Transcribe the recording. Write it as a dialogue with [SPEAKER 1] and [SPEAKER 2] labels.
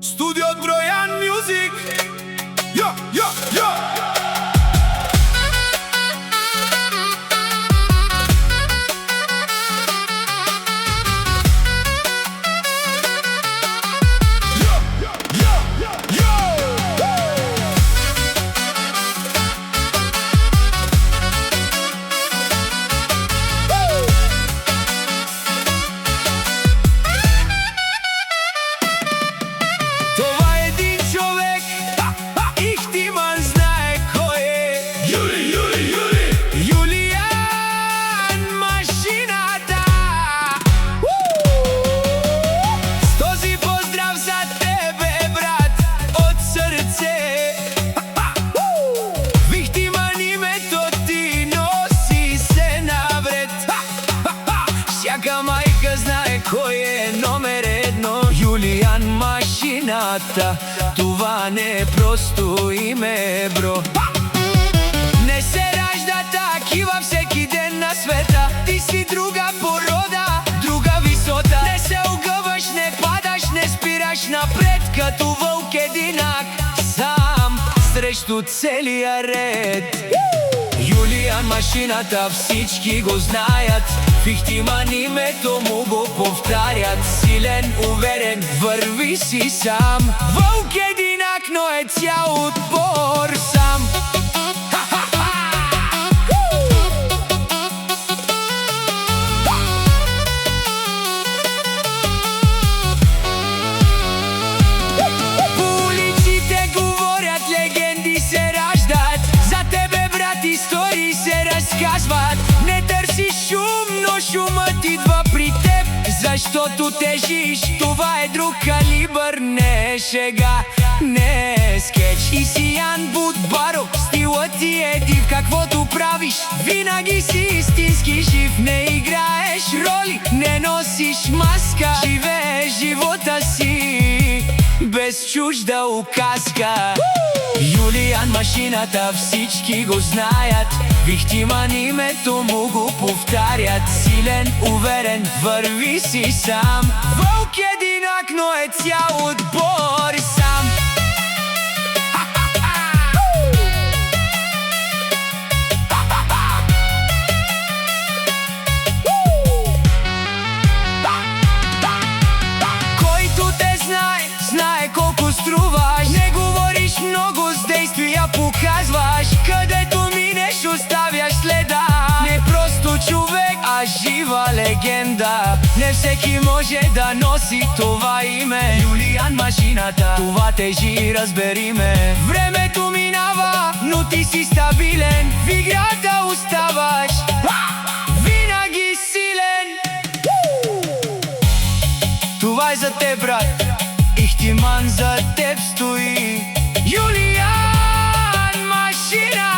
[SPEAKER 1] Studio Trojan Music. Ja, ja, ja.
[SPEAKER 2] Майка знае кој е номер едно. Јулијан машината. Това не е просто име, бро. Не се ражда такива всеки ден на света. Ти си друга порода, друга висота. Не се огъваш, не падаш, не спираш напред. Като вълк единак, сам срещу целия ред. Јулијан машината, всички го знаят. Фихтиман името му го повтарят. Силен, уверен, върви си сам. Вълк единак, но е цял отбор сам. По улиците говорят, легенди се раждат. За тебе, брат, истории се разказват. Не търсиш шум, но шумът идва при теб. Защото тежиш, това е друг калибър. Не е шега, не е скеч. И си Ян Будбаро, стилът ти е див. Каквото правиш, винаги си истински жив. Не играеш роли, не носиш маска. Живееш живота си без чужда указка. Јулијан машината, всички го знаят. Фихтиман името му го повтарят. Силен, уверен, върви си сам. Вълк единак, но е цял отбор сам. Който те знае, знае колко струваш. Не говориш много, с действия показваш. Където минеш, оставяш следа. Не просто човек, а жива легенда. Не всеки може да носи това име. Јулијан машината, това тежи, разбери ме. Времето минава, но ти си стабилен. В играта оставаш винаги силен. Това е за теб, брат. Ихтиман за теб стои. Јулијан машина.